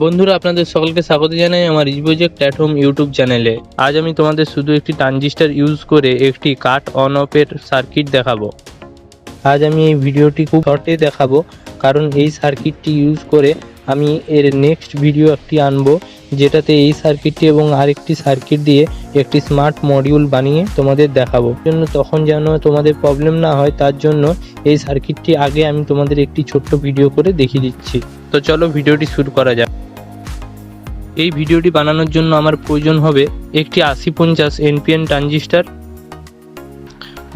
বন্ধুরা, আপনাদের সকলকে স্বাগত জানাই আমার ইজপ্রজেক্ট অ্যাট হোম ইউটিউব চ্যানেলে। আজ আমি তোমাদের শুধু একটি ট্রানজিস্টর ইউজ করে একটি কাট অন অফের সার্কিট দেখাবো। আজ আমি এই ভিডিওটি খুব শর্টে দেখাবো, কারণ এই সার্কিটটি ইউজ করে আমি এর নেক্সট ভিডিও একটি আনবো, যেটাতে এই সার্কিটটি এবং আরেকটি সার্কিট দিয়ে একটি স্মার্ট মডিউল বানিয়ে তোমাদের দেখাবো। জন্য তখন যেন তোমাদের প্রবলেম না হয়, তার জন্য এই সার্কিটটি আগে আমি তোমাদের একটি ছোট্ট ভিডিও করে দেখিয়ে দিচ্ছি। তো চলো ভিডিওটি শুরু করা যাক। এই ভিডিওটি বানানোর জন্য আমার প্রয়োজন হবে একটি 8050 এনপিএন ট্রানজিস্টর,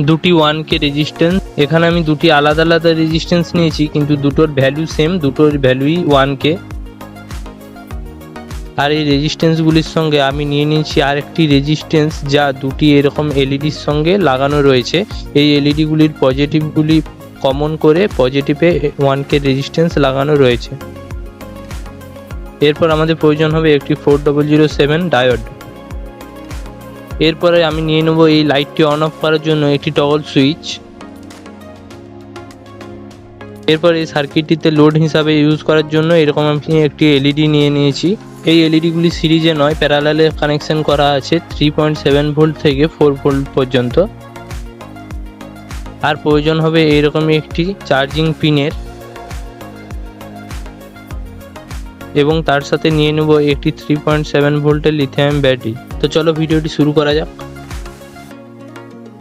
দুটি 1K রেজিস্ট্যান্স। এখানে আমি দুটি আলাদা আলাদা রেজিস্ট্যান্স নিয়েছি, কিন্তু দুটোর ভ্যালু সেম, দুটোর ভ্যালুই 1K। আর এই রেজিস্ট্যান্সগুলির সঙ্গে আমি নিয়ে নিয়েছি আরেকটি রেজিস্ট্যান্স, যা দুটি এরকম এলইডির সঙ্গে লাগানো রয়েছে। এই এলইডিগুলির পজিটিভগুলি কমন করে পজিটিভে 1K রেজিস্ট্যান্স লাগানো রয়েছে। এরপর আমাদের প্রয়োজন হবে একটি 4007 ডায়োড। এরপরে আমি নিয়ে নেব এই লাইটটি অন অফ করার জন্য একটি টগল সুইচ। এরপর এই সার্কিটটিতে লোড হিসাবে ইউজ করার জন্য এরকম আমি একটি এলইডি নিয়ে নিয়েছি। এই এলইডিগুলি সিরিজে নয়, প্যারালালে কানেকশন করা আছে 3.7 ভোল্ট থেকে 4 ভোল্ট পর্যন্ত। আর প্রয়োজন হবে এইরকমই একটি চার্জিং পিনের, এবং তার সাথে নিয়ে নেব একটি 3.7 ভোল্টের লিথিয়াম ব্যাটারি। তো চলো ভিডিওটি শুরু করা যাক।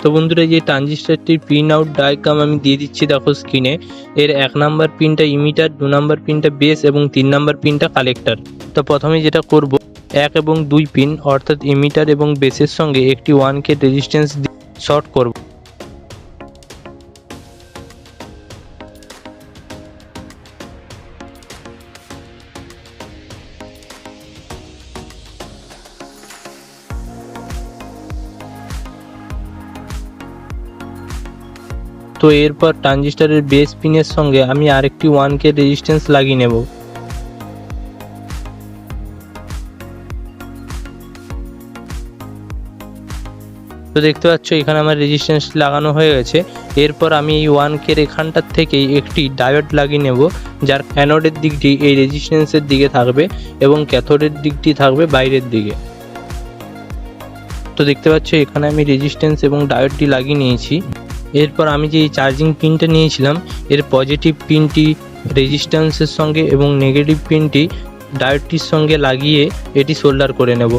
তো বন্ধুরা, যে ট্রানজিস্টরটির পিন আউট ডায়াগ্রাম আমি দিয়ে দিচ্ছি, দেখো স্ক্রিনে। এর 1 নাম্বার পিনটা ইমিটার, 2 নাম্বার পিনটা বেস এবং 3 নাম্বার পিনটা কালেক্টর। তো প্রথমে যেটা করব, 1 এবং 2 পিন অর্থাৎ ইমিটার এবং বেসের সঙ্গে একটি 1K রেজিস্ট্যান্স শর্ট করব। তো এরপর ট্রানজিস্টরের বেস পিনের সঙ্গে আমি আরেকটি 1K রেজিস্ট্যান্স লাগিয়ে নেব। তো দেখতে পাচ্ছ এখানে আমার রেজিস্ট্যান্স লাগানো হয়ে গেছে। এরপর আমি এই 1K এখানটার থেকেই একটি ডায়োড লাগিয়ে নেব, যার অ্যানোডের দিকটি এই রেজিস্ট্যান্সের দিকে থাকবে এবং ক্যাথোডের দিকটি থাকবে বাইরের দিকে। তো দেখতে পাচ্ছ এখানে আমি রেজিস্ট্যান্স এবং ডায়োডটি লাগিয়ে নিয়েছি। এরপর আমি যে চার্জিং পিনটা নিয়েছিলাম, এর পজিটিভ পিনটি রেজিস্ট্যান্সের সঙ্গে এবং নেগেটিভ পিনটি ডায়োডটির সঙ্গে লাগিয়ে এটি সোল্ডার করে নেব।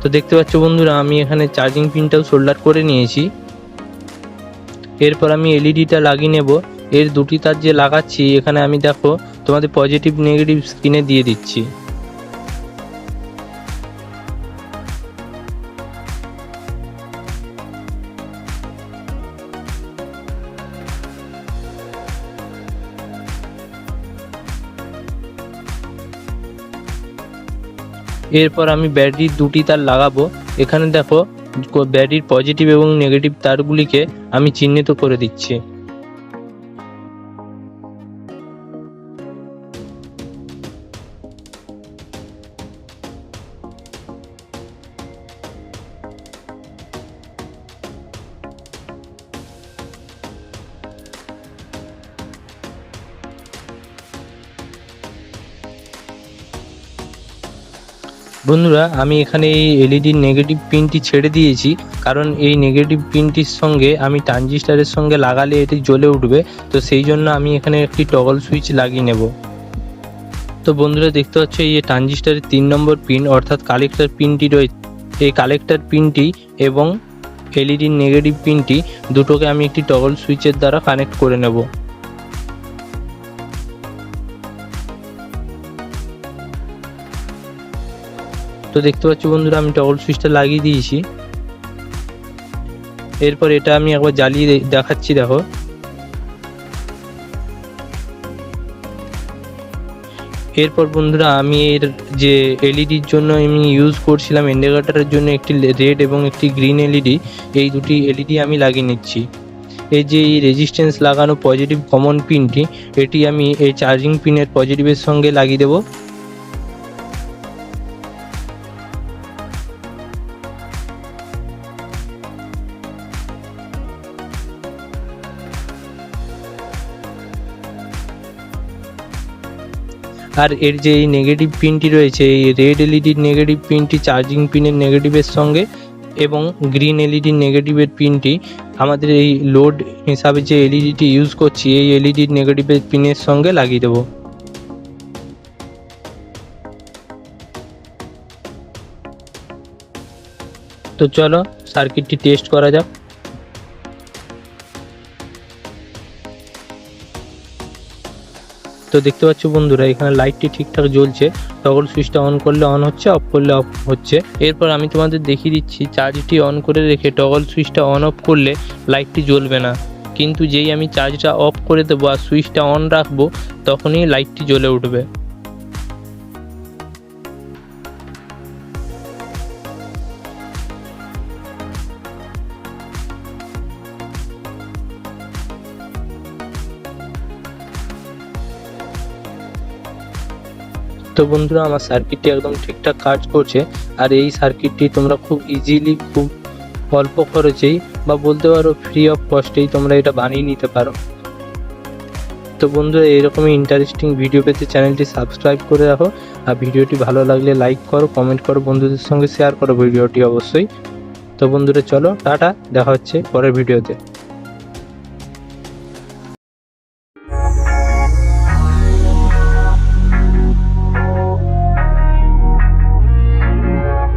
তো দেখতে পাচ্ছ বন্ধুরা, আমি এখানে চার্জিং পিনটাও সোল্ডার করে নিয়েছি। এরপর আমি এলইডিটা লাগিয়ে নেব। এর দুটি তার যে লাগাচ্ছি, এখানে আমি দেখো তোমাদের পজিটিভ নেগেটিভ স্ক্রিনে দিয়ে দিচ্ছি। এরপর আমি ব্যাটারির দুটি তার লাগাবো। এখানে দেখো ব্যাটারির পজিটিভ এবং নেগেটিভ তারগুলিকে আমি চিহ্নিত করে দিচ্ছি। বন্ধুরা, আমি এখানে এই এলইডির নেগেটিভ পিনটি ছেড়ে দিয়েছি, কারণ এই নেগেটিভ পিনটির সঙ্গে আমি ট্রানজিস্টরের সঙ্গে লাগালে এটি জ্বলে উঠবে। তো সেই জন্য আমি এখানে একটি টগল সুইচ লাগিয়ে নেব। তো বন্ধুরা, দেখতে পাচ্ছ এই ট্রানজিস্টরের 3 নম্বর পিন অর্থাৎ কালেক্টর পিনটি রয়েছে। এই কালেক্টর পিনটি এবং এলইডির নেগেটিভ পিনটি দুটোকে আমি একটি টগল সুইচের দ্বারা কানেক্ট করে নেব। তো দেখতে পাচ্ছ বন্ধুরা, আমি টগল সুইচটা লাগিয়ে দিয়েছি। এরপর এটা আমি একবার জ্বালিয়ে দেখাচ্ছি, দেখো। এরপর বন্ধুরা, আমি এর যে এলইডির জন্য আমি ইউজ করছিলাম ইন্ডিকেটরের জন্য একটি রেড এবং একটি গ্রিন এলইডি, এই দুটি এলইডি আমি লাগিয়ে নিচ্ছি। এই যে এই রেজিস্ট্যান্স লাগানো পজিটিভ কমন পিনটি, এটি আমি এই চার্জিং পিনের পজিটিভের সঙ্গে লাগিয়ে দেবো। আর এর যে এই নেগেটিভ পিনটি রয়েছে, এই রেড এলইডির নেগেটিভ পিনটি চার্জিং পিনের নেগেটিভের সঙ্গে এবং গ্রিন এলইডির নেগেটিভের পিনটি আমাদের এই লোড হিসাবে যে এলইডিটি ইউজ করছি এই এলইডির নেগেটিভের পিনের সঙ্গে লাগিয়ে দেবো। তো চলো সার্কিটটি টেস্ট করা যাক। তো দেখতে পাচ্ছ বন্ধুরা, এখানে লাইটটি ঠিকঠাক জ্বলছে, টগল সুইচটা অন করলে অন হচ্ছে, অফ করলে অফ হচ্ছে। এরপর আমি তোমাদের দেখিয়ে দিচ্ছি, চার্জটি অন করে রেখে টগল সুইচটা অন অফ করলে লাইটটি জ্বলবে না, কিন্তু যেই আমি চার্জটা অফ করে দেবো আর সুইচটা অন রাখবো তখনই লাইটটি জ্বলে উঠবে। তো বন্ধুরা, আমার সার্কিটটি একদম ঠিকঠাক কাজ করছে। আর এই সার্কিটটি তোমরা খুব ইজিলি, খুব অল্প খরচেই বা বলতে পারো ফ্রি অফ কস্টেই তোমরা এটা বানিয়ে নিতে পারো। তো বন্ধুরা, এইরকমই ইন্টারেস্টিং ভিডিও পেতে চ্যানেলটি সাবস্ক্রাইব করে রাখো। আর ভিডিওটি ভালো লাগলে লাইক করো, কমেন্ট করো, বন্ধুদের সঙ্গে শেয়ার করো ভিডিওটি অবশ্যই। তো বন্ধুরা চলো টাটা, দেখা হচ্ছে পরের ভিডিওতে।